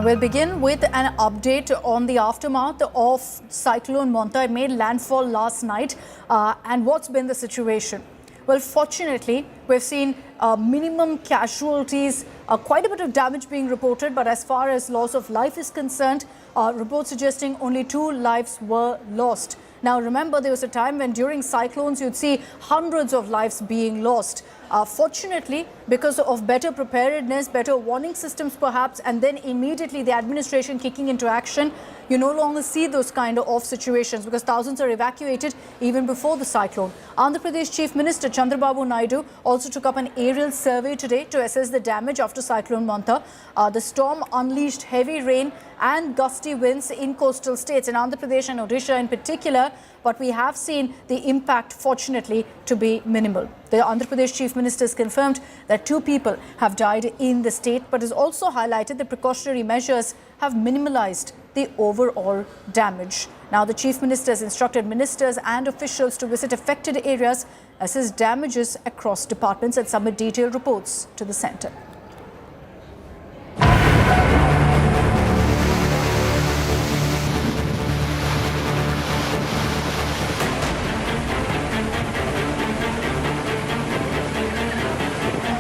We'll begin with an update on the aftermath of Cyclone Montha. It made landfall last night. And what's been the situation? Well, fortunately, we've seen minimum casualties, quite a bit of damage being reported. But as far as loss of life is concerned, reports suggesting only 2 lives were lost. Now, remember, there was a time when during cyclones, you'd see hundreds of lives being lost. Fortunately, because of better preparedness, better warning systems perhaps, and then immediately the administration kicking into action, you no longer see those kind of situations because thousands are evacuated even before the cyclone. Andhra Pradesh Chief Minister Chandrababu Naidu also took up an aerial survey today to assess the damage after Cyclone Montha. The storm unleashed heavy rain and gusty winds in coastal states in Andhra Pradesh and Odisha in particular, but we have seen the impact fortunately to be minimal. The Andhra Pradesh Chief Minister has confirmed that 2 people have died in the state, but has also highlighted that precautionary measures have minimalized the overall damage. Now, the Chief Minister has instructed ministers and officials to visit affected areas, assess damages across departments and submit detailed reports to the centre.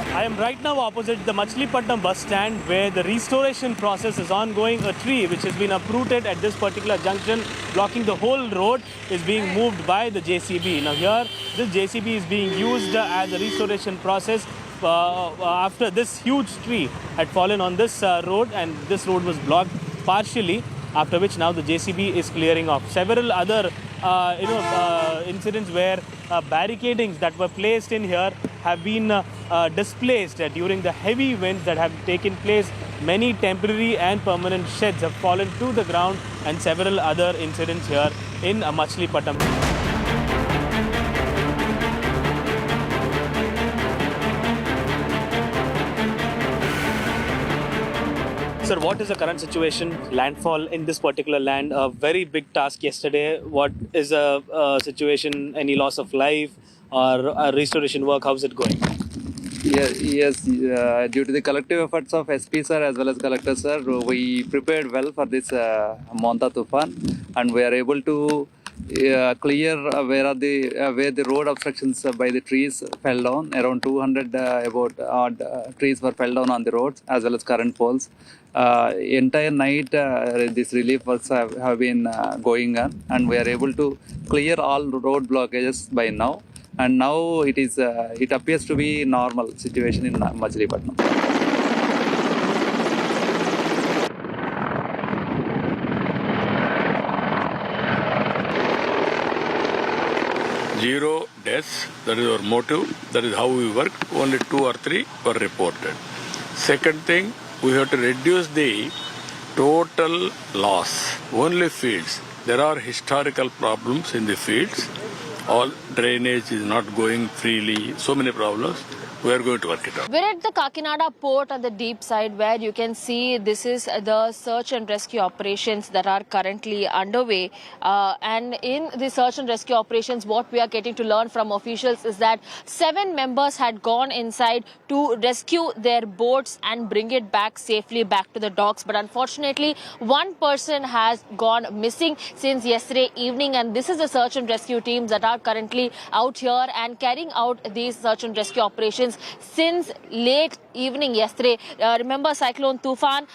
I am right now opposite the Machilipatnam bus stand where the restoration process is ongoing. A tree which has been uprooted at this particular junction, blocking the whole road, is being moved by the JCB. Now here, this JCB is being used as a restoration process after this huge tree had fallen on this road, and this road was blocked partially, after which now the JCB is clearing off. Several other incidents where barricadings that were placed in here have been displaced during the heavy winds that have taken place. Many temporary and permanent sheds have fallen to the ground, and several other incidents here in Machilipatnam. Sir, what is the current situation? Landfall in this particular land, a very big task yesterday. What is the situation? Any loss of life or restoration work? How's it going? Yes. Due to the collective efforts of SP sir as well as collector sir, we prepared well for this Montha Tufan, and we are able to clear where the road obstructions by the trees fell down. Around 200 odd trees were fell down on the roads as well as current poles. Entire night this relief works have been going on, and we are able to clear all road blockages by now. And now it appears to be normal situation in Machilipatnam. Zero deaths, that is our motive, that is how we work. Only 2 or 3 were reported. Second thing, we have to reduce the total loss. Only fields. There are historical problems in the fields. All drainage is not going freely. So many problems. We are going to work it out. We're at the Kakinada port on the deep side, where you can see this is the search and rescue operations that are currently underway. And in the search and rescue operations, what we are getting to learn from officials is that 7 members had gone inside to rescue their boats and bring it back safely back to the docks. But unfortunately, 1 person has gone missing since yesterday evening. And this is the search and rescue teams that are currently out here and carrying out these search and rescue operations since late evening yesterday. Remember Cyclone Tufan,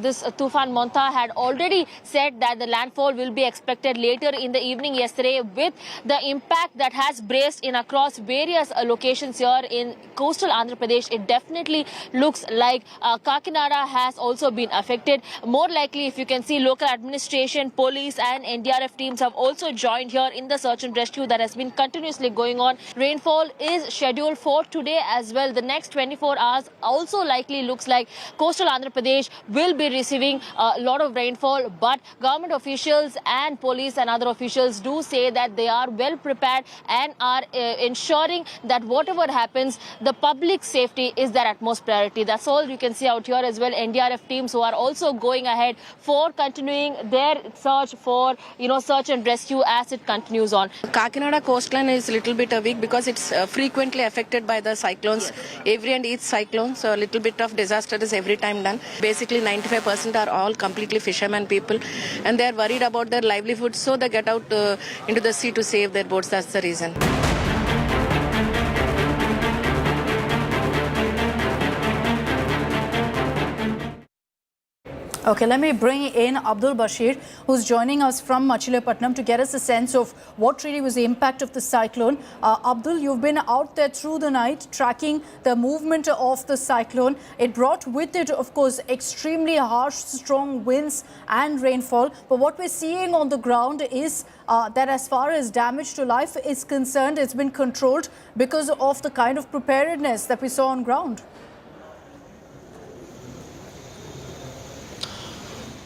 this Tufan Montha had already said that the landfall will be expected later in the evening yesterday. With the impact that has braced in across various locations here in coastal Andhra Pradesh, it definitely looks like Kakinada has also been affected. More likely, if you can see, local administration, police and NDRF teams have also joined here in the search and rescue that has been continuously going on. Rainfall is scheduled for today as well. The next 24 hours also likely looks like coastal Andhra Pradesh will be receiving a lot of rainfall, but government officials and police and other officials do say that they are well prepared and are ensuring that whatever happens, the public safety is their utmost priority. That's all you can see out here as well. NDRF teams who are also going ahead for continuing their search for search and rescue as it continues on. Kakinada coastline is a little bit weak because it's frequently affected by the cyclones. Every and each cyclone, so a little bit of disaster is every time done. Basically 95% are all completely fishermen people, and they are worried about their livelihood, so they get out into the sea to save their boats. That's the reason. Okay, let me bring in Abdul Bashir, who's joining us from Machilipatnam to get us a sense of what really was the impact of the cyclone. Abdul, you've been out there through the night tracking the movement of the cyclone. It brought with it, of course, extremely harsh, strong winds and rainfall. But what we're seeing on the ground is that as far as damage to life is concerned, it's been controlled because of the kind of preparedness that we saw on ground.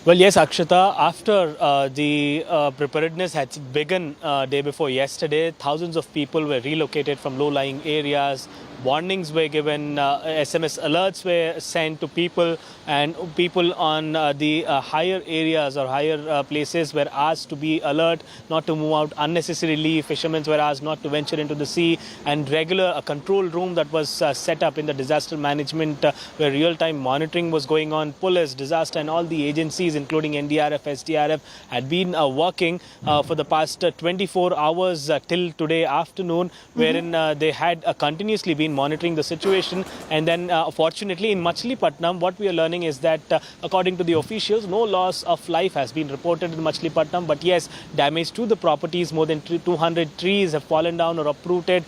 Well, yes, Akshita, after the preparedness had begun day before yesterday, thousands of people were relocated from low-lying areas. Warnings were given, SMS alerts were sent to people, and people on the higher areas or higher places were asked to be alert, not to move out unnecessarily. Fishermen were asked not to venture into the sea, and a control room that was set up in the disaster management where real-time monitoring was going on. Police, disaster and all the agencies including NDRF, SDRF had been working for the past 24 hours till today afternoon, wherein they had continuously been monitoring the situation. And then fortunately in Machilipatnam, what we are learning is that according to the officials, no loss of life has been reported in Machilipatnam, but yes, damage to the properties. More than 200 trees have fallen down or uprooted,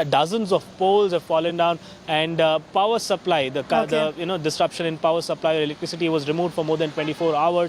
dozens of poles have fallen down, and power supply, the disruption in power supply or electricity was removed for more than 24 hours.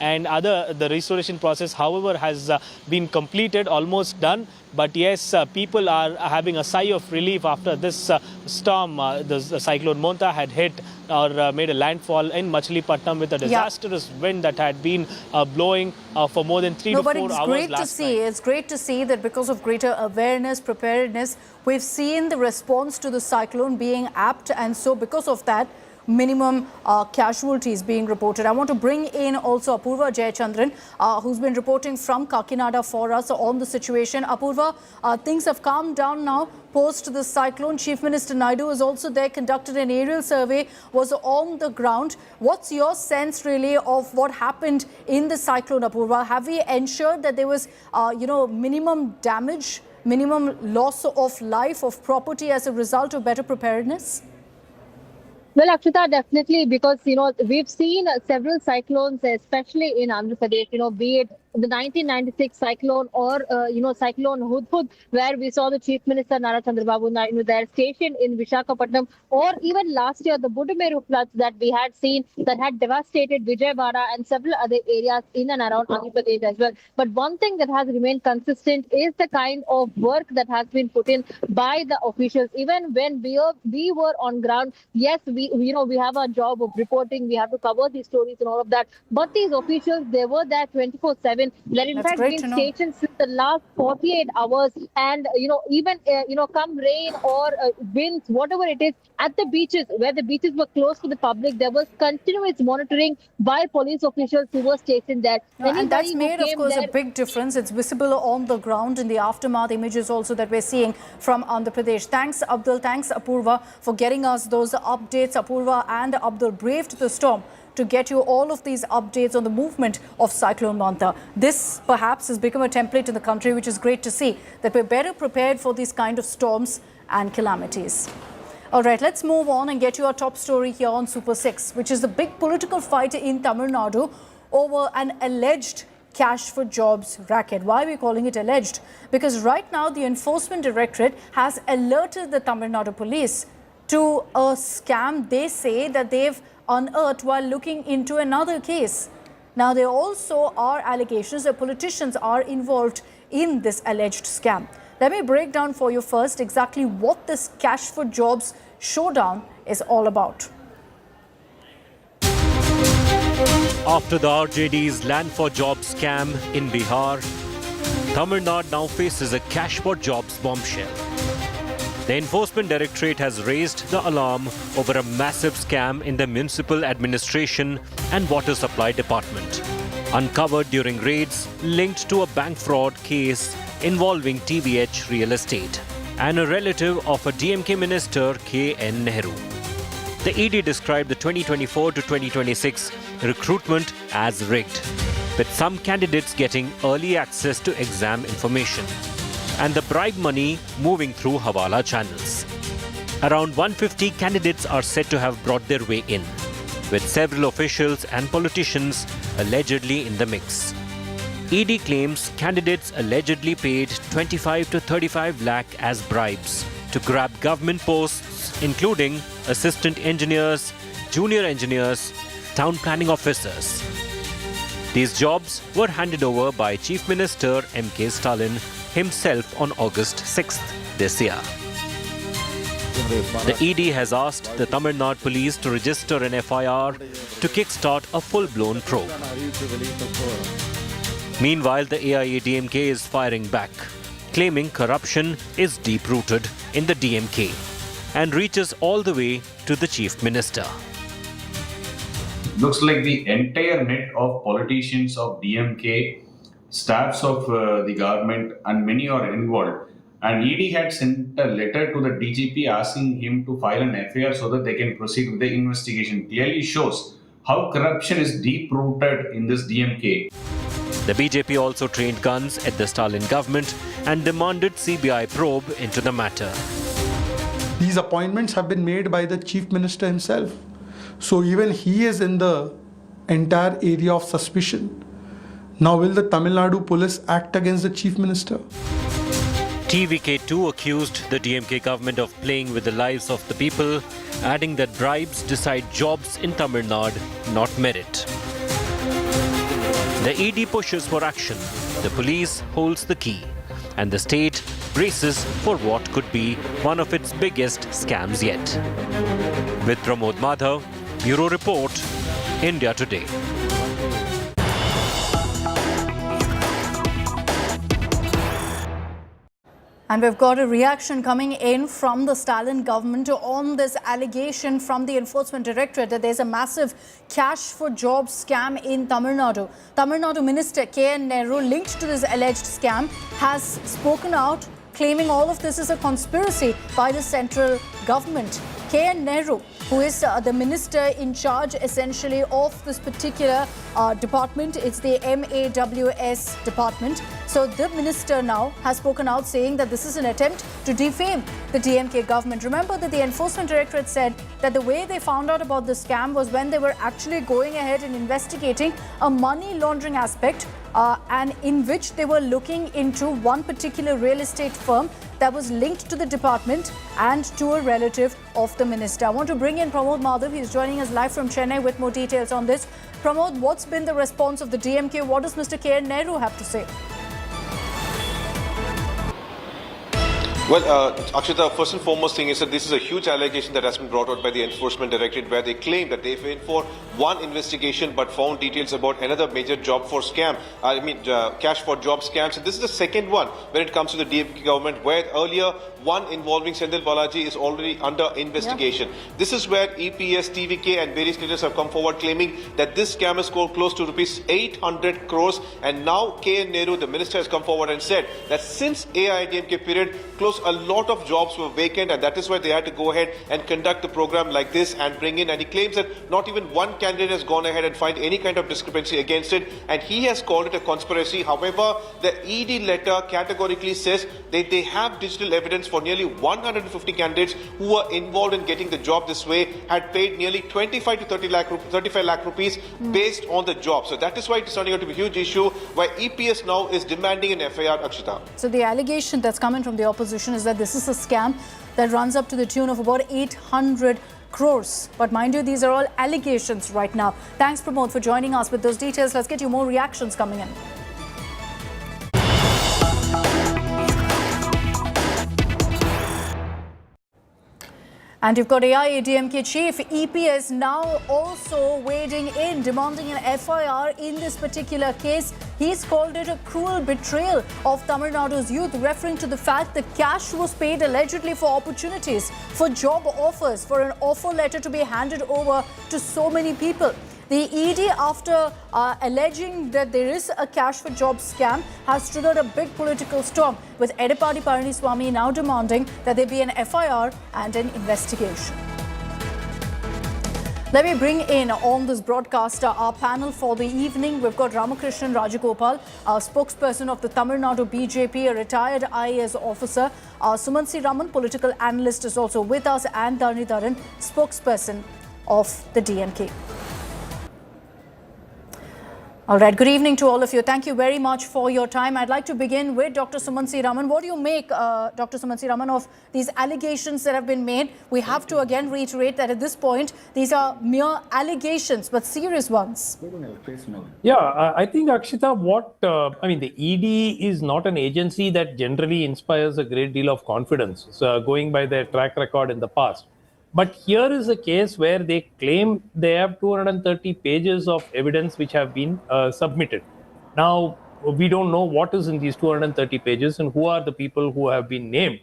And the restoration process, however, has been completed, almost done. But yes, people are having a sigh of relief after this storm. The cyclone Montha had hit or made a landfall in Machilipatnam with a disastrous wind that had been blowing for more than 3 to 4 hours last night. It's great to see that because of greater awareness, preparedness, we've seen the response to the cyclone being apt, and so because of that, minimum casualties being reported. I want to bring in also Apurva Jayachandran, who's been reporting from Kakinada for us on the situation. Apurva, things have calmed down now post the cyclone. Chief Minister Naidu was also there, conducted an aerial survey, was on the ground. What's your sense really of what happened in the cyclone, Apurva? Have we ensured that there was, minimum damage, minimum loss of life, of property as a result of better preparedness? Well, Akshita, definitely, because, we've seen several cyclones, especially in Andhra Pradesh, be it the 1996 cyclone or, cyclone Hudhud, where we saw the Chief Minister Nara Chandrababu Naidu there stationed in Visakhapatnam, or even last year, the Budumeru floods that we had seen that had devastated Vijayawada and several other areas in and around Andhra Pradesh as well. But one thing that has remained consistent is the kind of work that has been put in by the officials. Even when we were on ground, yes, we have our job of reporting, we have to cover these stories and all of that. But these officials, they were there 24/7. They're in fact been stationed since the last 48 hours. And, even, come rain or winds, whatever it is, at the beaches, where the beaches were closed to the public, there was continuous monitoring by police officials who were stationed there. And that's made, of course, a big difference. It's visible on the ground in the aftermath images also that we're seeing from Andhra Pradesh. Thanks, Abdul. Thanks, Apurva, for getting us those updates. Apurva and Abdul braved the storm to get you all of these updates on the movement of Cyclone Montha. This perhaps has become a template in the country, which is great to see, that we're better prepared for these kind of storms and calamities. All right, let's move on and get you our top story here on Super 6, which is the big political fight in Tamil Nadu over an alleged cash for jobs racket. Why are we calling it alleged? Because right now the Enforcement Directorate has alerted the Tamil Nadu police to a scam they say that they've unearthed while looking into another case. Now, there also are allegations that politicians are involved in this alleged scam. Let me break down for you first exactly what this cash for jobs showdown is all about. After the RJD's land for jobs scam in Bihar, Tamil Nadu now faces a cash for jobs bombshell. The Enforcement Directorate has raised the alarm over a massive scam in the Municipal Administration and Water Supply Department, uncovered during raids linked to a bank fraud case involving TBH Real Estate and a relative of a DMK minister, K.N. Nehru. The ED described the 2024 to 2026 recruitment as rigged, with some candidates getting early access to exam information and the bribe money moving through Hawala channels. Around 150 candidates are said to have brought their way in, with several officials and politicians allegedly in the mix. ED claims candidates allegedly paid 25 to 35 lakh as bribes to grab government posts, including assistant engineers, junior engineers, town planning officers. These jobs were handed over by Chief Minister M.K. Stalin himself on August 6th this year. The ED has asked the Tamil Nadu police to register an FIR to kickstart a full-blown probe. Meanwhile, the AIADMK is firing back, claiming corruption is deep-rooted in the DMK and reaches all the way to the Chief Minister. Looks like the entire net of politicians of DMK, staffs of the government, and many are involved. And ED had sent a letter to the DGP asking him to file an FIR so that they can proceed with the investigation. Clearly shows how corruption is deep-rooted in this DMK. The BJP also trained guns at the Stalin government and demanded CBI probe into the matter. These appointments have been made by the Chief Minister himself. So even he is in the entire area of suspicion. Now will the Tamil Nadu police act against the Chief Minister? TVK too accused the DMK government of playing with the lives of the people, adding that bribes decide jobs in Tamil Nadu, not merit. The ED pushes for action, the police holds the key, and the state braces for what could be one of its biggest scams yet. With Pramod Madhav, Bureau Report, India Today. And we've got a reaction coming in from the Stalin government on this allegation from the Enforcement Directorate that there's a massive cash for jobs scam in Tamil Nadu. Tamil Nadu Minister K.N. Nehru, linked to this alleged scam, has spoken out claiming all of this is a conspiracy by the central government. K.N. Nehru, who is the minister in charge essentially of this particular department, it's the MAWS department. So the minister now has spoken out saying that this is an attempt to defame the DMK government. Remember that the Enforcement Directorate said that the way they found out about the scam was when they were actually going ahead and investigating a money laundering aspect and in which they were looking into one particular real estate firm that was linked to the department and to a relative of the minister. I want to bring in Pramod Madhav. He's joining us live from Chennai with more details on this. Pramod, what's been the response of the DMK? What does Mr. K.N. Nehru have to say? Well, Akshita, first and foremost thing is that this is a huge allegation that has been brought out by the Enforcement Directorate, where they claim that they went for one investigation but found details about another major job for scam. Cash for job scams. And this is the second one when it comes to the DMK government, where earlier one involving Sendil Balaji is already under investigation. Yeah. This is where EPS, TVK and various leaders have come forward claiming that this scam is close to rupees 800 crores. And now K.N. Nehru, the minister, has come forward and said that since AIADMK period, a lot of jobs were vacant, and that is why they had to go ahead and conduct the program like this and bring in. And he claims that not even one candidate has gone ahead and find any kind of discrepancy against it, and he has called it a conspiracy. However, the ED letter categorically says that they have digital evidence for nearly 150 candidates who were involved in getting the job this way, had paid nearly 25 to 35 lakh rupees based on the job. So that is why it is turning out to be a huge issue, why EPS now is demanding an FIR, Akshita. So the allegation that's coming from the opposition is that this is a scam that runs up to the tune of about 800 crores. But mind you, these are all allegations right now. Thanks, Pramod, for joining us with those details. Let's get you more reactions coming in. And you've got AIADMK chief EPS now also wading in, demanding an FIR in this particular case. He's called it a cruel betrayal of Tamil Nadu's youth, referring to the fact that cash was paid allegedly for opportunities, for job offers, for an offer letter to be handed over to so many people. The ED, after alleging that there is a cash for jobs scam, has triggered a big political storm, with Edeppadi Palaniswamy now demanding that there be an FIR and an investigation. Let me bring in on this broadcast our panel for the evening. We've got Ramakrishnan Rajagopal, spokesperson of the Tamil Nadu BJP, a retired IAS officer. Sumansi Raman, political analyst, is also with us, and Dhanidharan, spokesperson of the DMK. All right, good evening to all of you. Thank you very much for your time. I'd like to begin with Dr. Sumansi Raman. What do you make, Dr. Sumansi Raman, of these allegations that have been made? We have to again reiterate that at this point, these are mere allegations, but serious ones. Yeah, I think, Akshita, the ED is not an agency that generally inspires a great deal of confidence, going by their track record in the past. But here is a case where they claim they have 230 pages of evidence which have been submitted. Now, we don't know what is in these 230 pages and who are the people who have been named.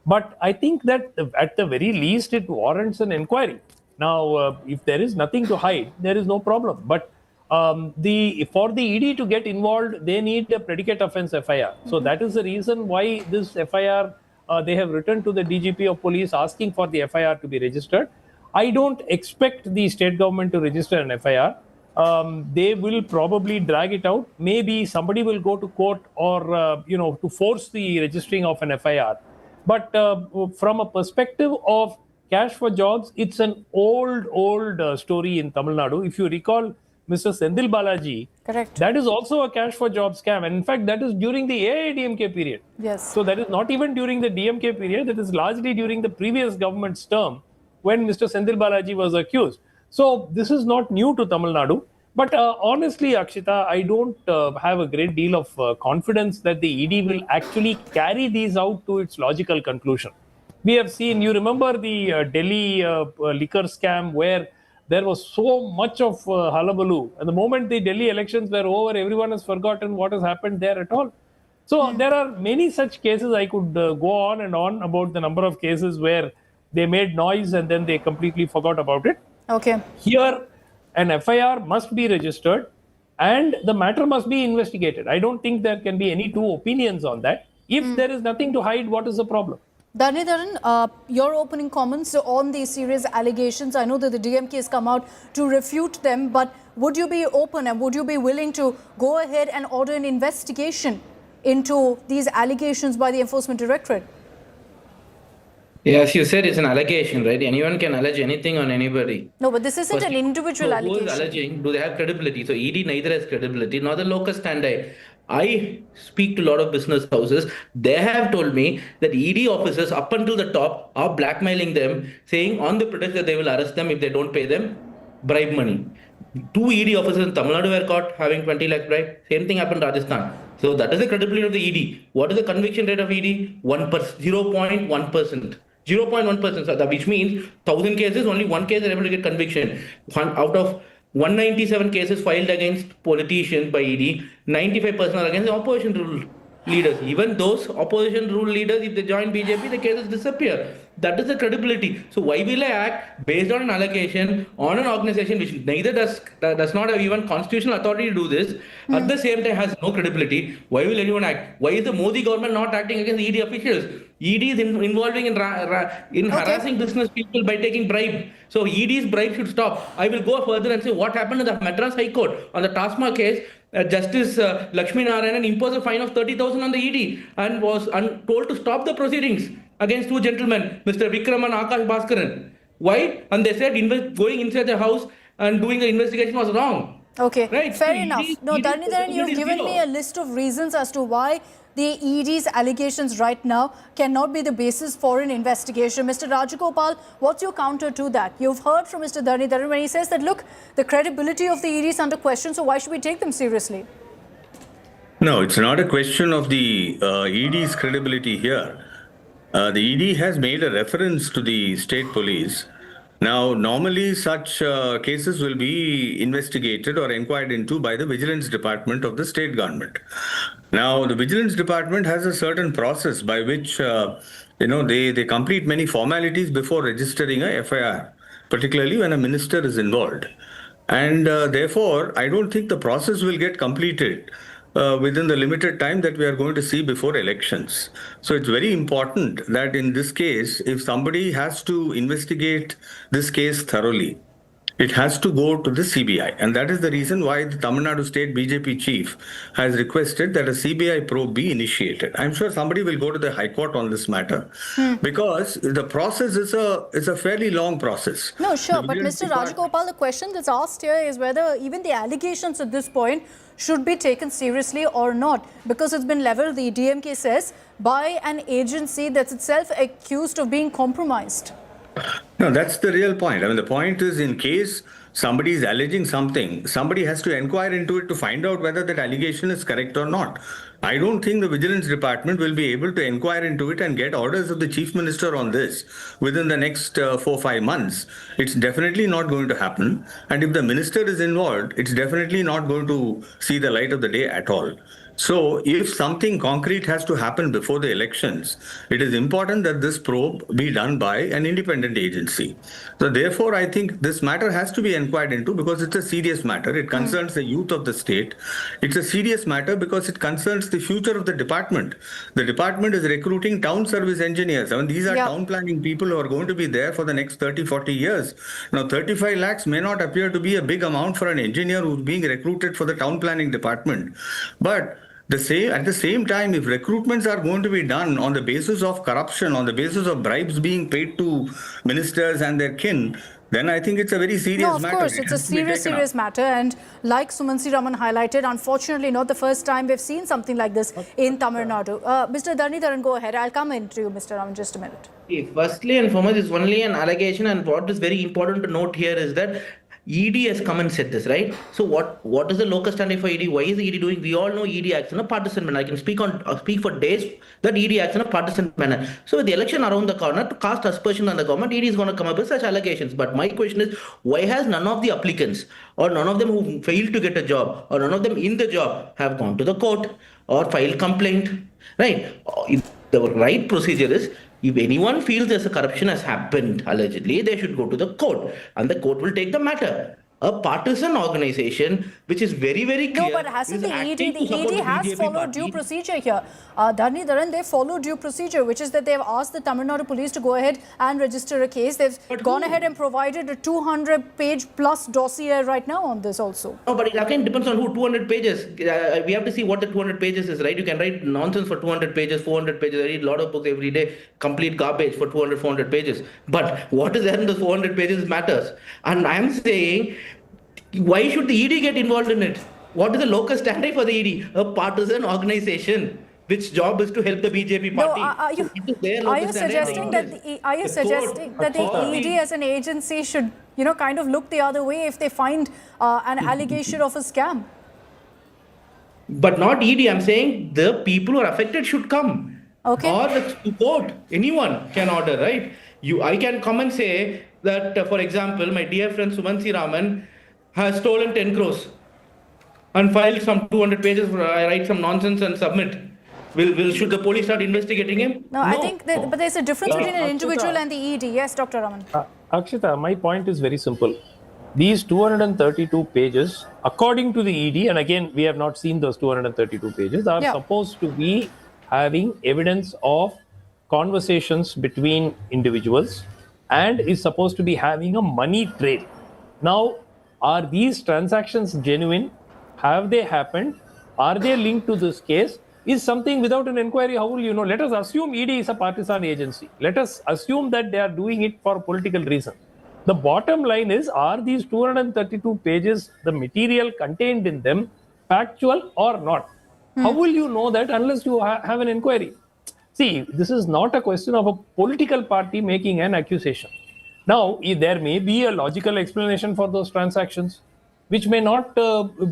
But I think that at the very least, it warrants an inquiry. Now, if there is nothing to hide, there is no problem. But for the ED to get involved, they need a predicate offense FIR. So that is the reason why this FIR, they have written to the DGP of police asking for the FIR to be registered. I don't expect the state government to register an FIR. They will probably drag it out. Maybe somebody will go to court or, to force the registering of an FIR. But from a perspective of cash for jobs, it's an old story in Tamil Nadu. If you recall, Mr. Sendil Balaji, correct, that is also a cash for job scam. And in fact, that is during the AIADMK period. Yes. So that is not even during the DMK period. That is largely during the previous government's term when Mr. Sendil Balaji was accused. So this is not new to Tamil Nadu. But honestly, Akshita, I don't have a great deal of confidence that the ED will actually carry these out to its logical conclusion. We have seen, you remember the Delhi liquor scam where there was so much of hullabaloo. And the moment the Delhi elections were over, everyone has forgotten what has happened there at all. So there are many such cases. I could go on and on about the number of cases where they made noise and then they completely forgot about it. Okay. Here, an FIR must be registered and the matter must be investigated. I don't think there can be any two opinions on that. If there is nothing to hide, what is the problem? Dhanidharan, your opening comments on these serious allegations. I know that the DMK has come out to refute them, but would you be open and would you be willing to go ahead and order an investigation into these allegations by the Enforcement Directorate? Yeah, as you said, it's an allegation, right? Anyone can allege anything on anybody. No, but this isn't an individual allegation. Who is alleging? Do they have credibility? So ED neither has credibility nor the locus standi. I speak to a lot of business houses. They have told me that ED officers up until the top are blackmailing them, saying on the pretext that they will arrest them if they don't pay them bribe money. 2 ED officers in Tamil Nadu were caught having 20 lakh bribe. Same thing happened in Rajasthan. So that is the credibility of the ED. What is the conviction rate of ED? 0.1%. 0.1%, so which means 1,000 cases, only 1 case are able to get conviction. Out of 197 cases filed against politicians by ED, 95% are against the opposition rule leaders. Even those opposition rule leaders, if they join BJP, the cases disappear. That is the credibility. So why will I act based on an allegation on an organization which neither does not have even constitutional authority to do this, at the same time has no credibility? Why will anyone act? Why is the Modi government not acting against the ED officials? ED is involving in harassing business people by taking bribe. So ED's bribe should stop. I will go further and say what happened in the Madras High Court on the Tasma case. Justice Lakshmi Narayanan imposed a fine of 30,000 on the ED and was told to stop the proceedings against 2 gentlemen, Mr. Vikram and Akash Bhaskaran. Why? And they said going inside the house and doing the investigation was wrong. Okay, right? Fair So enough. ED, No, ED, Dhanidharan, you've given me a list of reasons as to why the ED's allegations right now cannot be the basis for an investigation. Mr. Rajagopal, what's your counter to that? You've heard from Mr. Dhanidharan when he says that, look, the credibility of the ED is under question, so why should we take them seriously? No, it's not a question of the ED's credibility here. The ED has made a reference to the state police. Now, normally such cases will be investigated or inquired into by the Vigilance Department of the state government. Now, the Vigilance Department has a certain process by which, they complete many formalities before registering a FIR, particularly when a minister is involved. And therefore, I don't think the process will get completed within the limited time that we are going to see before elections. So it's very important that in this case, if somebody has to investigate this case thoroughly, it has to go to the CBI. And that is the reason why the Tamil Nadu State BJP chief has requested that a CBI probe be initiated. I'm sure somebody will go to the High Court on this matter because the process is a fairly long process. No, sure. But Mr. Rajagopal, the question that's asked here is whether even the allegations at this point should be taken seriously or not. Because it's been leveled, the DMK says, by an agency that's itself accused of being compromised. No, that's the real point. I mean, the point is in case somebody is alleging something, somebody has to inquire into it to find out whether that allegation is correct or not. I don't think the Vigilance Department will be able to inquire into it and get orders of the Chief Minister on this within the next 4-5 months. It's definitely not going to happen. And if the Minister is involved, it's definitely not going to see the light of the day at all. So if something concrete has to happen before the elections, it is important that this probe be done by an independent agency. So therefore, I think this matter has to be inquired into because it's a serious matter. It concerns the youth of the state. It's a serious matter because it concerns the future of the department. The department is recruiting town service engineers. I mean, these are town planning people who are going to be there for the next 30-40 years. Now, 35 lakhs may not appear to be a big amount for an engineer who's being recruited for the town planning department. But at the same time, if recruitments are going to be done on the basis of corruption, on the basis of bribes being paid to ministers and their kin, then I think it's a very serious matter. No, of course, it's a serious matter. And like Sumansi Raman highlighted, unfortunately, not the first time we've seen something like this in Tamil Nadu. Mr. Dhanidharan, go ahead. I'll come into you, Mr. Raman, just a minute. Firstly and foremost, it's only an allegation. And what is very important to note here is that ED has come and said this, right? So what is the locus standi for ED? Why is the ED doing? We all know ED acts in a partisan manner. I can speak for days that ED acts in a partisan manner. So with the election around the corner, to cast aspersion on the government, ED is going to come up with such allegations. But my question is, why has none of the applicants or none of them who failed to get a job or none of them in the job have gone to the court or filed complaint, right? The right procedure is, if anyone feels there's a corruption has happened, allegedly, they should go to the court and the court will take the matter. A partisan organization, which is very, very clear. No, but hasn't the ED? The ED has followed due procedure here. Dhanidharan, they followed due procedure, which is that they've asked the Tamil Nadu police to go ahead and register a case. They've gone ahead and provided a 200-page plus dossier right now on this also. No, but it again depends on who. 200 pages. We have to see what the 200 pages is, right? You can write nonsense for 200 pages, 400 pages. I read a lot of books every day, complete garbage for 200, 400 pages. But what is there in the 400 pages matters. And I'm saying, why should the ED get involved in it? What is the locus standi for the ED? A partisan organization which job is to help the BJP party. No, are you suggesting that the ED as an agency should, kind of look the other way if they find an allegation of a scam? But not ED. I'm saying the people who are affected should come. Okay. Or the court. Anyone can order, right? I can come and say that, for example, my dear friend Sumansi Raman has stolen 10 crores and filed some 200 pages, write some nonsense and submit. Should the police start investigating him? No, I think but there's a difference between an individual and the ED. Yes, Dr. Raman. Akshita, my point is very simple. These 232 pages, according to the ED, and again, we have not seen those 232 pages, are supposed to be having evidence of conversations between individuals and is supposed to be having a money trail. Now, are these transactions genuine? Have they happened? Are they linked to this case? Is something without an inquiry, how will you know? Let us assume ED is a partisan agency. Let us assume that they are doing it for political reason. The bottom line is, are these 232 pages, the material contained in them, factual or not? How will you know that unless you have an inquiry? See, this is not a question of a political party making an accusation. Now, there may be a logical explanation for those transactions, which may not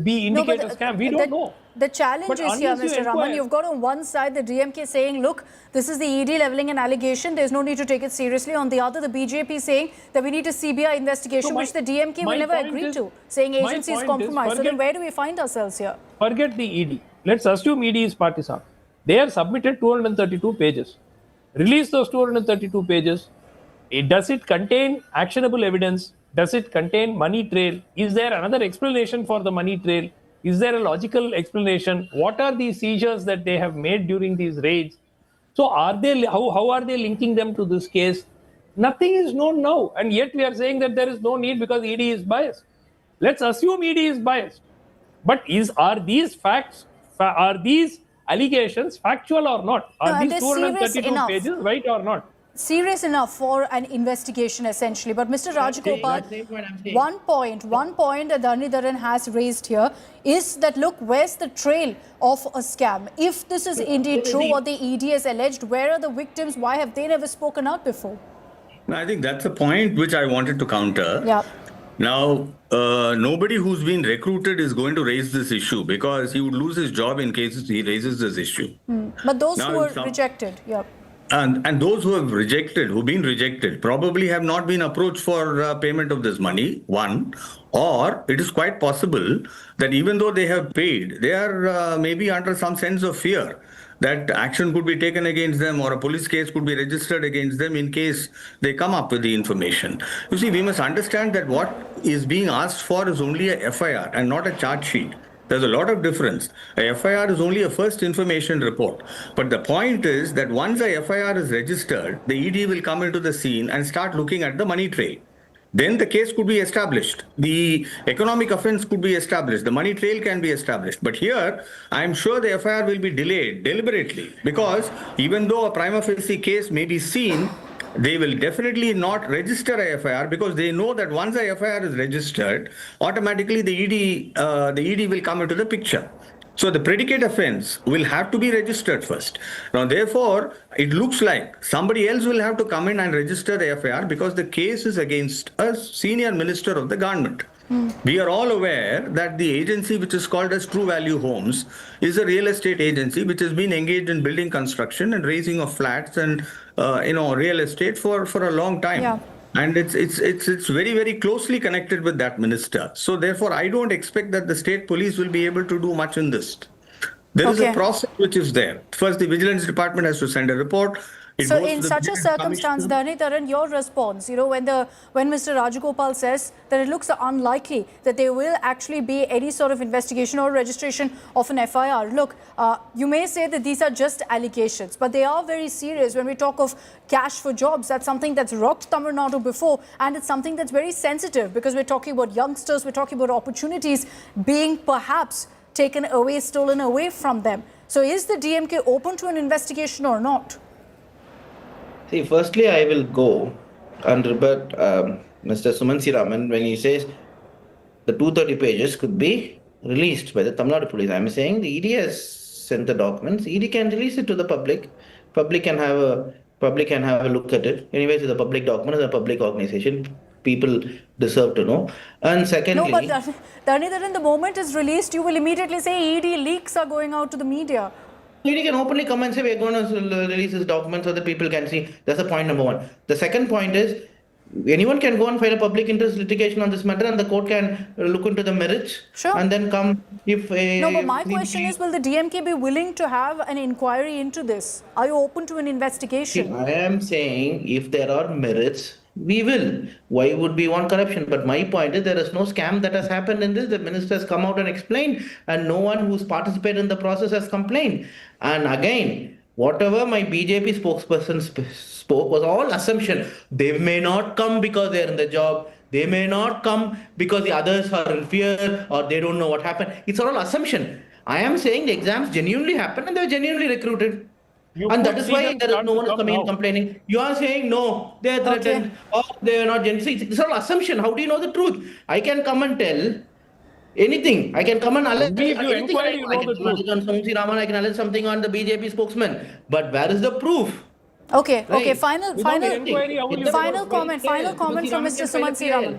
be indicate a scam. We don't know. The challenge is here, Mr. Raman. You've got on one side the DMK saying, look, this is the ED levelling an allegation. There's no need to take it seriously. On the other, the BJP saying that we need a CBI investigation, which the DMK will never agree to, saying agency is compromised. So then where do we find ourselves here? Forget the ED. Let's assume ED is partisan. They have submitted 232 pages. Release those 232 pages. Does it contain actionable evidence? Does it contain money trail? Is there another explanation for the money trail? Is there a logical explanation? What are the seizures that they have made during these raids? So how are they linking them to this case? Nothing is known now. And yet we are saying that there is no need because ED is biased. Let's assume ED is biased. But are these allegations factual or not? Are these 232 pages right or not? Serious enough for an investigation, essentially. But Mr. Rajagopal, one point that Dhanidharan has raised here is that, look, where's the trail of a scam? If this is indeed true, what the ED has alleged, where are the victims? Why have they never spoken out before? I think that's a point which I wanted to counter. Yeah. Now, nobody who's been recruited is going to raise this issue because he would lose his job in case he raises this issue. But those who were rejected, yeah. And those who've been rejected, probably have not been approached for payment of this money, one, or it is quite possible that even though they have paid, they are maybe under some sense of fear that action could be taken against them or a police case could be registered against them in case they come up with the information. You see, we must understand that what is being asked for is only a FIR and not a charge sheet. There's a lot of difference. A FIR is only a first information report. But the point is that once a FIR is registered, the ED will come into the scene and start looking at the money trail. Then the case could be established. The economic offense could be established. The money trail can be established. But here, I'm sure the FIR will be delayed deliberately because even though a prima facie case may be seen, they will definitely not register a FIR because they know that once a FIR is registered, automatically the ED will come into the picture. So the predicate offense will have to be registered first. Now, therefore, it looks like somebody else will have to come in and register the FIR because the case is against a senior minister of the government. We are all aware that the agency which is called as True Value Homes is a real estate agency which has been engaged in building construction and raising of flats and real estate for a long time. Yeah. And it's very, very closely connected with that minister. So therefore, I don't expect that the state police will be able to do much in this. There is a process which is there. First, the vigilance department has to send a report. So in such a circumstance, Dhanidharan, your response, when Mr. Rajagopal says that it looks unlikely that there will actually be any sort of investigation or registration of an FIR. Look, you may say that these are just allegations, but they are very serious. When we talk of cash for jobs, that's something that's rocked Tamil Nadu before, and it's something that's very sensitive because we're talking about youngsters, we're talking about opportunities being perhaps taken away, stolen away from them. So is the DMK open to an investigation or not? See, firstly, I will go and rebut Mr. Sumansi Raman when he says the 230 pages could be released by the Tamil Nadu police. I'm saying the ED has sent the documents. ED can release it to the public. Public can have a look at it. Anyway, it's a public document, it's a public organization. People deserve to know. And secondly... No, but Dhanidharan, the moment it's released, you will immediately say ED leaks are going out to the media. ED can openly come and say we're going to release this document so that people can see. That's the point number one. The second point is anyone can go and file a public interest litigation on this matter and the court can look into the merits and then come if... No, but my question is, will the DMK be willing to have an inquiry into this? Are you open to an investigation? I am saying if there are merits, we will. Why would we want corruption? But my point is there is no scam that has happened in this. The minister has come out and explained and no one who's participated in the process has complained. And again, whatever my BJP spokesperson spoke was all assumption. They may not come because they're in the job. They may not come because the others are in fear or they don't know what happened. It's all assumption. I am saying the exams genuinely happened and they were genuinely recruited. And that is why there is no one coming and complaining. You are saying no, they are threatened, or they are not genuine. It's all assumption. How do you know the truth? I can come and tell anything. I can come and allege anything. I can allege on Sumansi Raman, I can allege something on the BJP spokesman. But where is the proof? Okay, final comment from Mr. Sumansi Raman.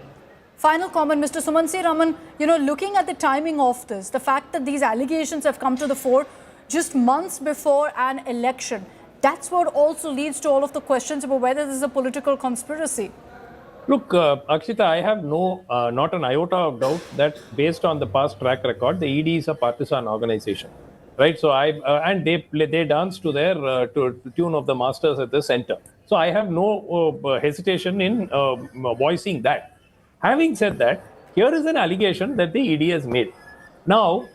Final comment, Mr. Sumansi Raman, looking at the timing of this, the fact that these allegations have come to the fore just months before an election, that's what also leads to all of the questions about whether this is a political conspiracy. Look, Akshita, I have not an iota of doubt that based on the past track record, the ED is a partisan organization, right? So and they dance to their to tune of the masters at the center. So I have no hesitation in voicing that. Having said that, here is an allegation that the ED has made. Now,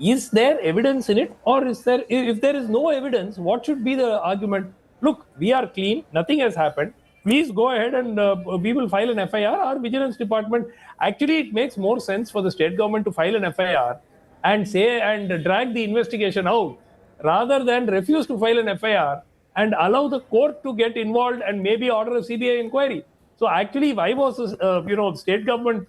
is there evidence in it, or is there? If there is no evidence, what should be the argument? Look, we are clean, nothing has happened. Please go ahead and we will file an FIR. Our vigilance department, actually, it makes more sense for the state government to file an FIR and say and drag the investigation out rather than refuse to file an FIR and allow the court to get involved and maybe order a CBI inquiry. So actually, if I was a state government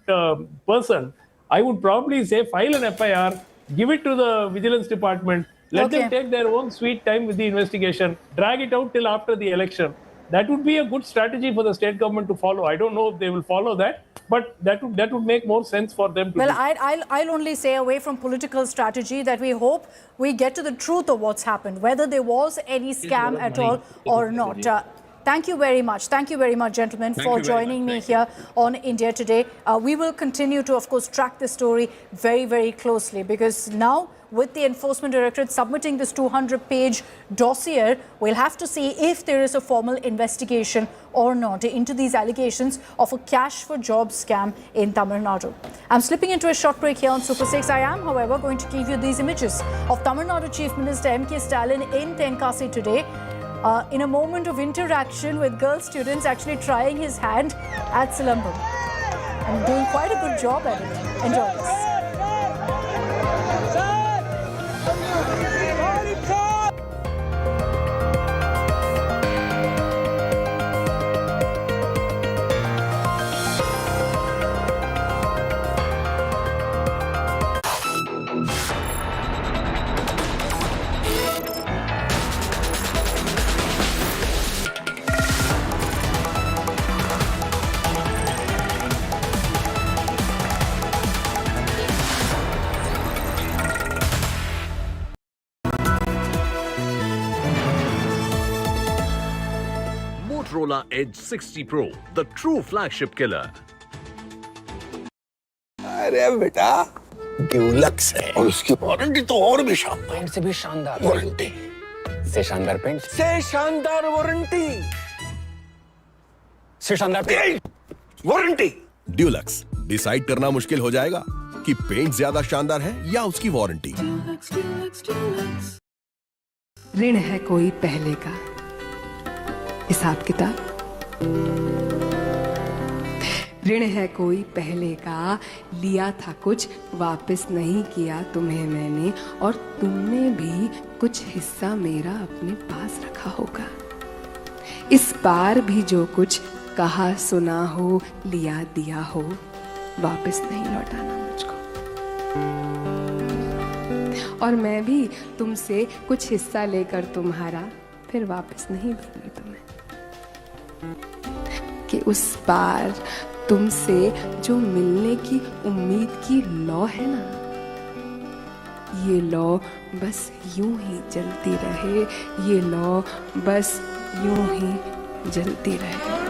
person, I would probably say file an FIR, give it to the vigilance department, let them take their own sweet time with the investigation, drag it out till after the election. That would be a good strategy for the state government to follow. I don't know if they will follow that, but that would make more sense for them to Well, do. I'll only say, away from political strategy, that we hope we get to the truth of what's happened, whether there was any scam at all or not. Thank you very much. Thank you very much, gentlemen, for joining me here on India Today. We will continue to, of course, track this story very, very closely, because now, with the Enforcement Directorate submitting this 200-page dossier, we'll have to see if there is a formal investigation or not into these allegations of a cash for jobs scam in Tamil Nadu. I'm slipping into a short break here on Super 6. I am, however, going to give you these images of Tamil Nadu Chief Minister M.K. Stalin in Tenkasi today, in a moment of interaction with girl students actually trying his hand at Silambam. And doing quite a good job at it. Enjoy this. Motorola Edge 60 Pro, the true flagship killer. अरे बेटा Dulux है और उसकी warranty तो और भी शानदार, paint से भी शानदार वारंटी, से शानदार पेंट से शानदार वारंटी, से शानदार पेंट वारंटी। ड्यूलक्स, डिसाइड करना मुश्किल हो जाएगा कि पेंट ज्यादा शानदार है या उसकी वारंटी। ऋण है कोई पहले का हिसाब किताब, ऋण है कोई पहले का, लिया था कुछ वापस नहीं किया तुम्हें मैंने, और तुमने भी कुछ हिस्सा मेरा अपने पास रखा होगा। इस बार भी जो कुछ कहा सुना हो, लिया दिया हो, वापस नहीं लौटाना मुझको। और मैं भी तुमसे कुछ हिस्सा लेकर तुम्हारा फिर वापस नहीं दूंगी तुम्हें, कि उस बार तुमसे जो मिलने की उम्मीद की लौ है ना, ये लौ बस यूं ही जलती रहे, ये लौ बस यूं ही जलती रहे।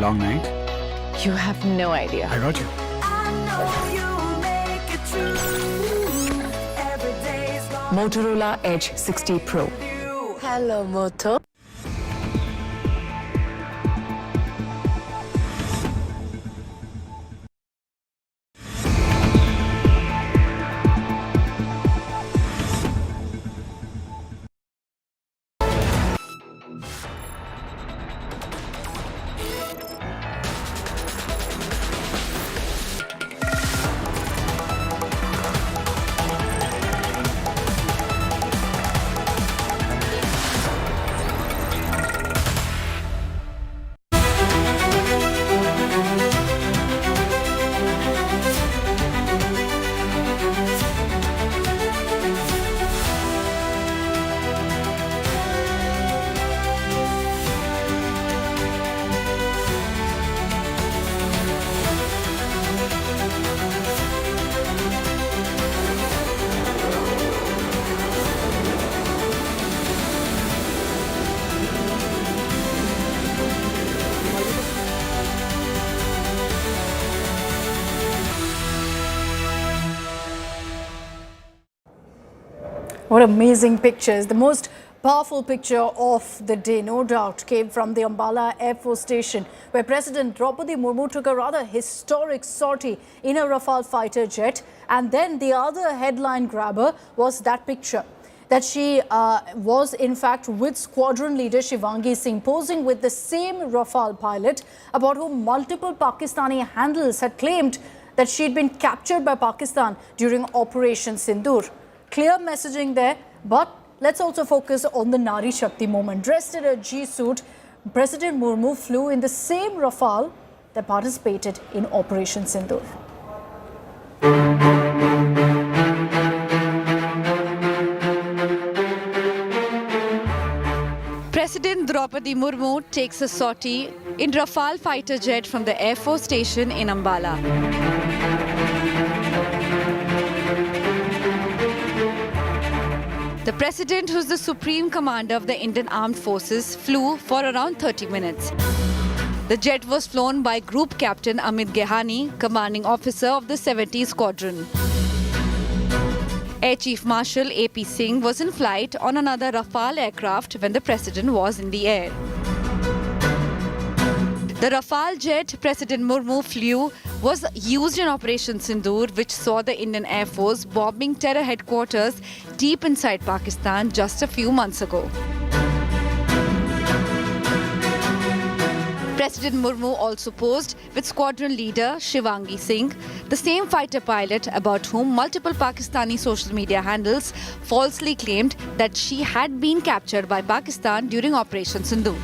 Long night? You have no idea. I got you. Motorola Edge 60 Pro. Hello, Moto. What amazing pictures. The most powerful picture of the day, no doubt, came from the Ambala Air Force Station, where President Draupadi Murmu took a rather historic sortie in a Rafale fighter jet. And then the other headline grabber was that picture, that she was in fact with squadron leader Shivangi Singh, posing with the same Rafale pilot about whom multiple Pakistani handles had claimed that she'd been captured by Pakistan during Operation Sindoor. Clear messaging there, but let's also focus on the Nari Shakti moment. Dressed in a G-suit, President Murmu flew in the same Rafale that participated in Operation Sindoor. President Draupadi Murmu takes a sortie in Rafale fighter jet from the Air Force Station in Ambala. The President, who's the Supreme Commander of the Indian Armed Forces, flew for around 30 minutes. The jet was flown by Group Captain Amit Gehani, Commanding Officer of the 70 Squadron. Air Chief Marshal A.P. Singh was in flight on another Rafale aircraft when the President was in the air. The Rafale jet President Murmu flew was used in Operation Sindoor, which saw the Indian Air Force bombing terror headquarters deep inside Pakistan just a few months ago. President Murmu also posed with squadron leader Shivangi Singh, the same fighter pilot about whom multiple Pakistani social media handles falsely claimed that she had been captured by Pakistan during Operation Sindoor.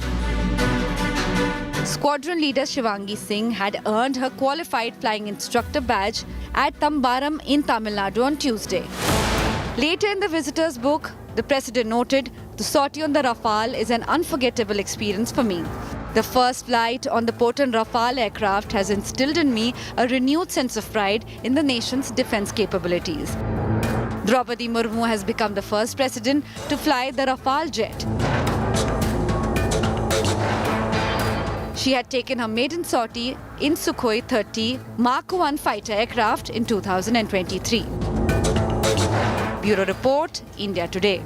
Squadron leader Shivangi Singh had earned her qualified flying instructor badge at Tambaram in Tamil Nadu on Tuesday. Later in the visitor's book, the President noted, "The sortie on the Rafale is an unforgettable experience for me. The first flight on the potent Rafale aircraft has instilled in me a renewed sense of pride in the nation's defense capabilities." Draupadi Murmu has become the first president to fly the Rafale jet. She had taken her maiden sortie in Sukhoi 30 Mark I fighter aircraft in 2023. Bureau Report, India Today.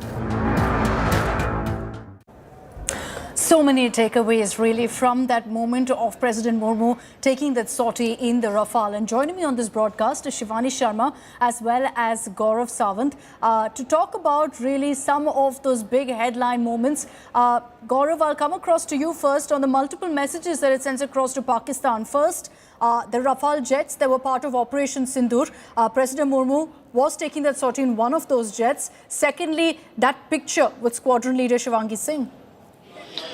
So many takeaways really from that moment of President Murmu taking that sortie in the Rafale. And joining me on this broadcast is Shivani Sharma as well as Gaurav Sawant to talk about really some of those big headline moments. Gaurav, I'll come across to you first on the multiple messages that it sends across to Pakistan. First, the Rafale jets that were part of Operation Sindoor. President Murmu was taking that sortie in one of those jets. Secondly, that picture with squadron leader Shivangi Singh.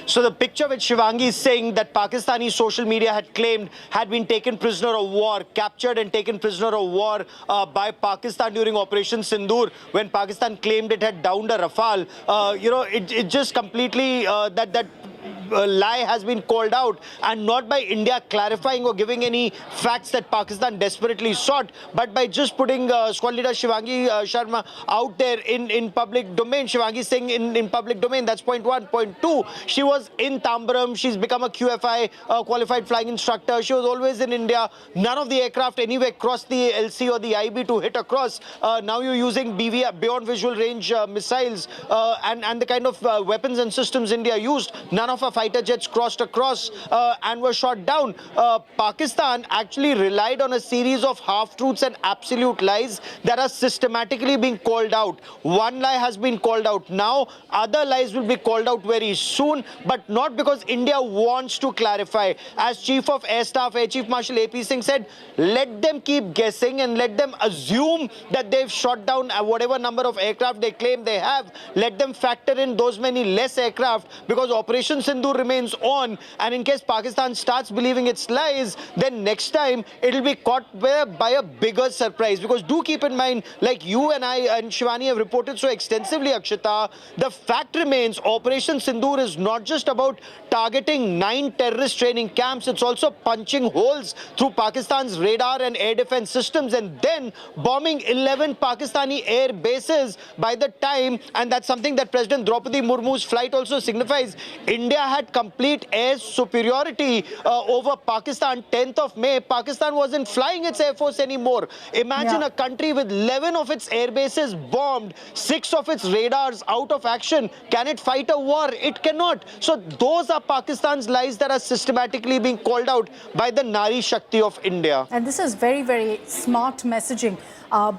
So the picture with Shivangi Singh that Pakistani social media had claimed had been taken prisoner of war, captured and taken prisoner of war by Pakistan during Operation Sindoor, when Pakistan claimed it had downed a Rafale. It just completely, that lie has been called out, and not by India clarifying or giving any facts that Pakistan desperately sought, but by just putting squad leader Shivangi Sharma out there in public domain, Shivangi Singh in public domain. That's point one. Point two, she was in Tambaram. She's become a QFI qualified flying instructor. She was always in India. None of the aircraft anywhere crossed the LC or the IB to hit across. Now you're using BV, beyond visual range missiles and the kind of weapons and systems India used. None of our fighter jets crossed across and were shot down. Pakistan actually relied on a series of half-truths and absolute lies that are systematically being called out. One lie has been called out now. Other lies will be called out very soon, but not because India wants to clarify. As Chief of Air Staff, Air Chief Marshal A.P. Singh said, let them keep guessing and let them assume that they've shot down whatever number of aircraft they claim they have. Let them factor in those many less aircraft, because Operation Sindoor remains on, and in case Pakistan starts believing its lies, then next time it'll be caught by a bigger surprise. Because do keep in mind, like you and I and Shivani have reported so extensively, Akshita, the fact remains Operation Sindoor is not just about targeting 9 terrorist training camps, it's also punching holes through Pakistan's radar and air defense systems and then bombing 11 Pakistani air bases by the time, and that's something that President Draupadi Murmu's flight also signifies, India had complete air superiority over Pakistan. 10th of May, Pakistan wasn't flying its Air Force anymore. Imagine a country with 11 of its air bases bombed, 6 of its radars out of action. Can it fight a war? It cannot. So those are Pakistan's lies that are systematically being called out by the Nari Shakti of India. And this is very, very smart messaging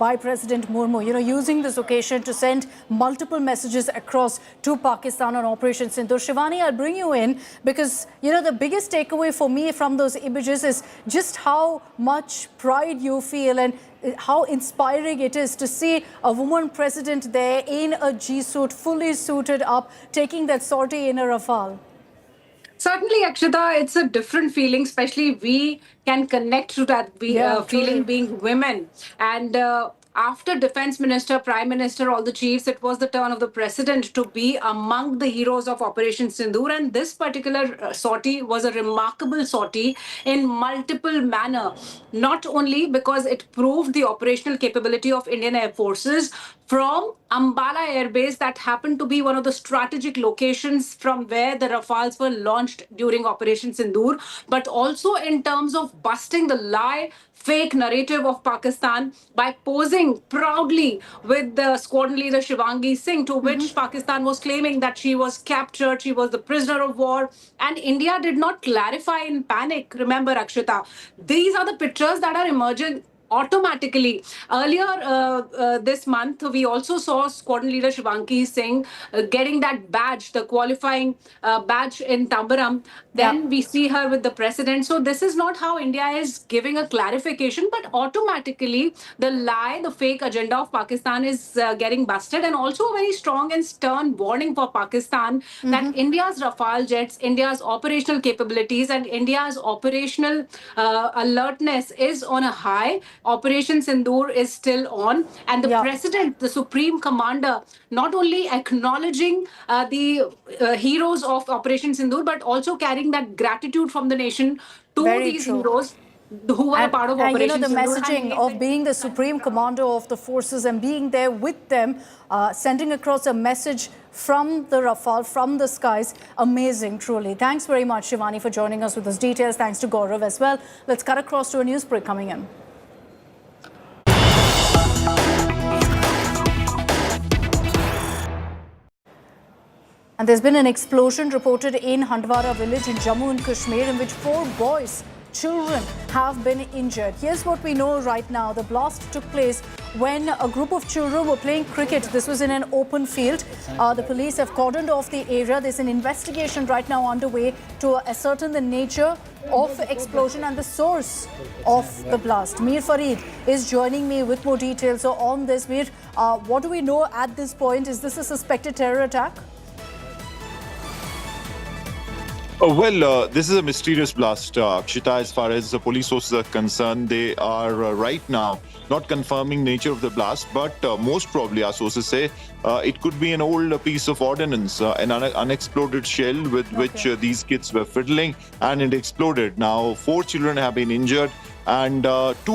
by President Murmu, using this occasion to send multiple messages across to Pakistan on Operation Sindoor. Shivani, I'll bring you in because, the biggest takeaway for me from those images is just how much pride you feel and how inspiring it is to see a woman president there in a G-suit, fully suited up, taking that sortie in a Rafale. Certainly, Akshita, it's a different feeling, especially we can connect to that feeling being women. And after Defense Minister, Prime Minister, all the chiefs, it was the turn of the President to be among the heroes of Operation Sindoor. And this particular sortie was a remarkable sortie in multiple manner, not only because it proved the operational capability of Indian Air Forces from Ambala Air Base, that happened to be one of the strategic locations from where the Rafales were launched during Operation Sindoor, but also in terms of busting the lie, fake narrative of Pakistan by posing proudly with the squadron leader Shivangi Singh, to which Pakistan was claiming that she was captured, she was the prisoner of war, and India did not clarify in panic. Remember, Akshita, these are the pictures that are emerging automatically. Earlier this month, we also saw squadron leader Shivangi Singh getting that badge, the qualifying badge in Tambaram. Then we see her with the president. So this is not how India is giving a clarification, but automatically the lie, the fake agenda of Pakistan is getting busted. And also a very strong and stern warning for Pakistan that India's Rafale jets, India's operational capabilities and India's operational alertness is on a high. Operation Sindoor is still on, and the president, the supreme commander, not only acknowledging the heroes of Operation Sindoor, but also carrying that gratitude from the nation to these heroes who are a part of Operation the Sindoor. messaging of being the supreme commander of the forces and being there with them, sending across a message from the Rafale, from the skies, amazing, truly. Thanks very much, Shivani, for joining us with those details. Thanks to Gaurav as well. Let's cut across to a news break coming in. And there's been an explosion reported in Handwara village in Jammu and Kashmir in which 4 boys, children, have been injured. Here's what we know right now. The blast took place when a group of children were playing cricket. This was in an open field. The police have cordoned off the area. There's an investigation right now underway to ascertain the nature of the explosion and the source of the blast. Mir Farid is joining me with more details. So on this, Mir, what do we know at this point? Is this a suspected terror attack? This is a mysterious blast, Akshita. As far as the police sources are concerned, they are right now not confirming nature of the blast, but most probably our sources say it could be an old piece of ordnance, an unexploded shell with which these kids were fiddling, and it exploded. Now, 4 children have been injured, and 2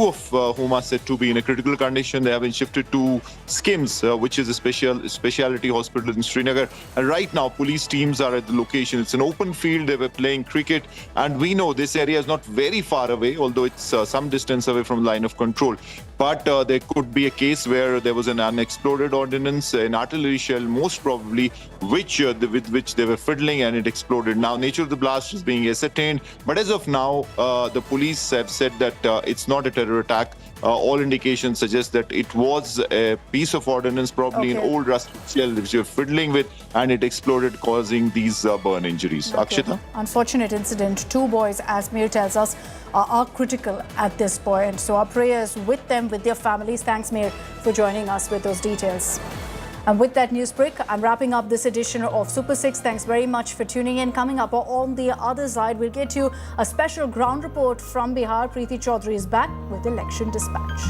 of whom are said to be in a critical condition. They have been shifted to SKIMS, which is a specialty hospital in Srinagar. And right now, police teams are at the location. It's an open field. They were playing cricket. And we know this area is not very far away, although it's some distance away from the line of control. But there could be a case where there was an unexploded ordnance, an artillery shell, most probably, with which they were fiddling, and it exploded. Now, nature of the blast is being ascertained. But as of now, the police have said that it's not a terror attack. All indications suggest that it was a piece of ordnance, probably an old rusted shell which you're fiddling with, and it exploded, causing these burn injuries. Akshita? Unfortunate incident. 2 boys, as Mir tells us, are critical at this point. So our prayers with them, with their families. Thanks, Mir, for joining us with those details. And with that news break, I'm wrapping up this edition of Super 6. Thanks very much for tuning in. Coming up on the other side, we'll get you a special ground report from Bihar. Preeti Chaudhary is back with Election Dispatch.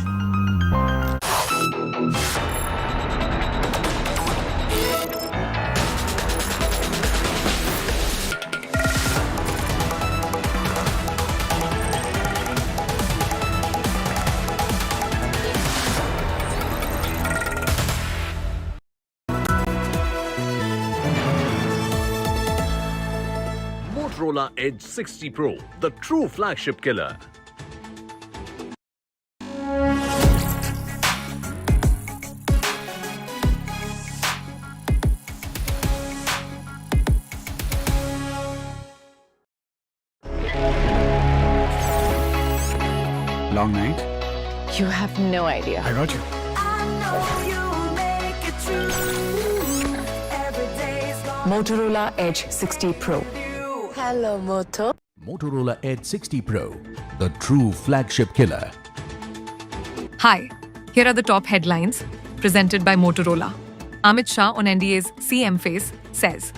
Motorola Edge 60 Pro, the true flagship killer. Long night? You have no idea. I got you. Motorola Edge 60 Pro. Hello, Moto. Motorola Edge 60 Pro, the true flagship killer. Hi, here are the top headlines presented by Motorola. Amit Shah on NDA's CM face says,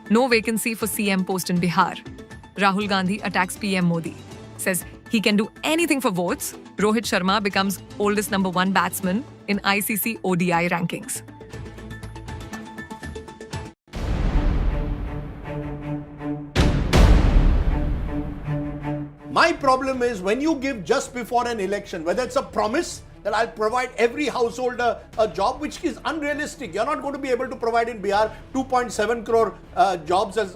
no vacancy for CM post in Bihar. Rahul Gandhi attacks PM Modi. Says he can do anything for votes. Rohit Sharma becomes oldest #1 batsman in ICC ODI rankings. My problem is when you give just before an election, whether it's a promise that I'll provide every household a job, which is unrealistic. You're not going to be able to provide in Bihar 2.7 crore jobs as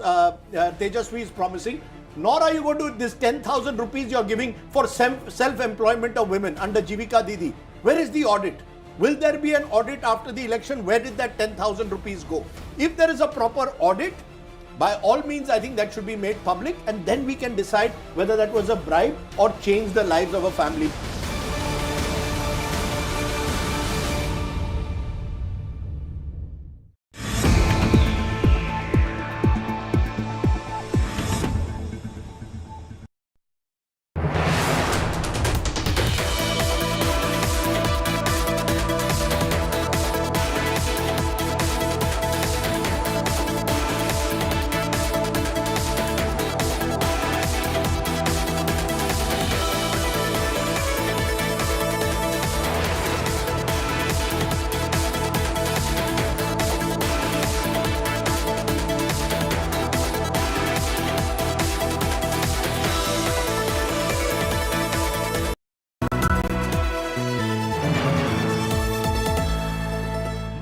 Tejasvi is promising. Nor are you going to, this 10,000 rupees you're giving for self-employment of women under Jivika Didi. Where is the audit? Will there be an audit after the election? Where did that 10,000 rupees go? If there is a proper audit, by all means, I think that should be made public, and then we can decide whether that was a bribe or change the lives of a family.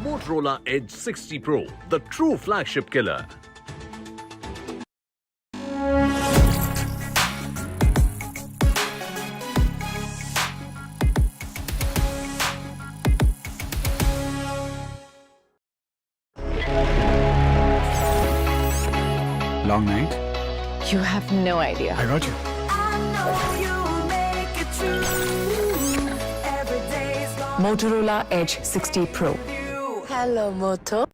Motorola Edge 60 Pro, the true flagship killer. Long night? You have no idea. I got you. Motorola Edge 60 Pro. Hello, Moto.